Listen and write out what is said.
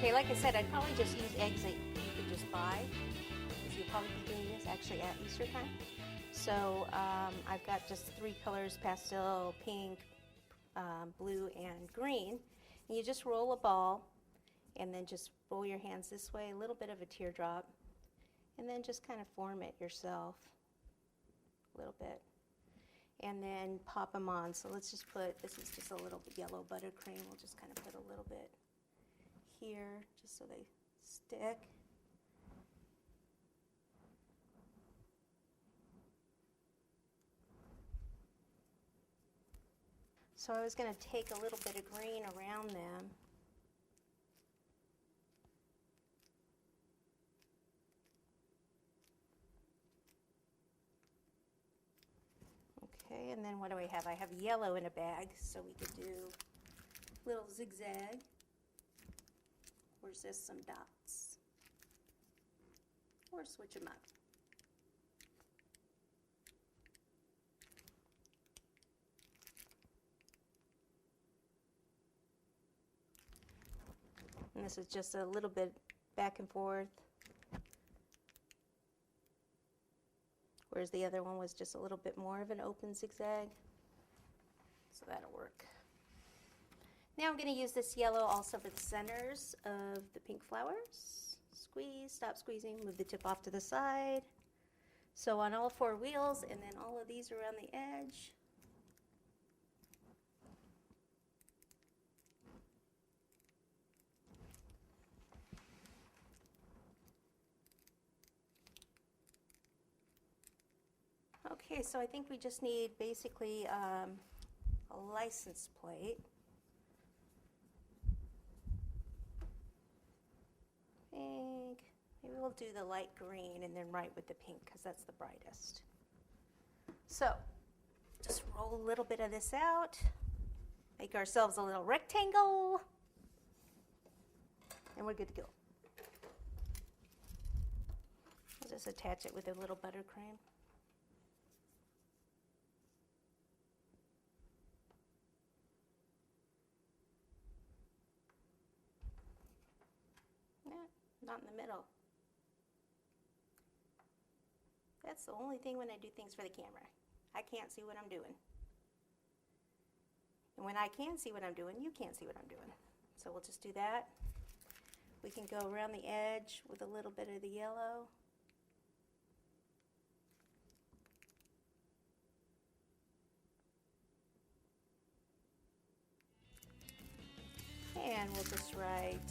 Okay, like I said, I'd probably just use eggs that you could just buy, because you'll probably be doing this actually at Easter time. So I've got just 3 colors: pastel, pink, blue, and green. And you just roll a ball, and then just roll your hands this way, a little bit of a teardrop, and then just kind of form it yourself a little bit. And then pop them on. So let's just put, this is just a little yellow buttercream. We'll just kind of put a little bit here, just so they stick. So I was going to take a little bit of green around them. Okay, and then what do I have? I have yellow in a bag, so we could do a little zigzag, or just some dots, or switch them up. And this is just a little bit back and forth, whereas the other one was just a little bit more of an open zigzag. So that'll work. Now I'm going to use this yellow also for the centers of the pink flowers. Squeeze, stop squeezing, move the tip off to the side. So on all 4 wheels, and then all of these around the edge. Okay, so I think we just need basically a license plate. Pink. Maybe we'll do the light green and then right with the pink, because that's the brightest. So just roll a little bit of this out, make ourselves a little rectangle, and we're good to go. I'll just attach it with a little buttercream. Not in the middle. That's the only thing when I do things for the camera. I can't see what I'm doing. And when I can see what I'm doing, you can't see what I'm doing. So we'll just do that. We can go around the edge with a little bit of the yellow. And we'll just write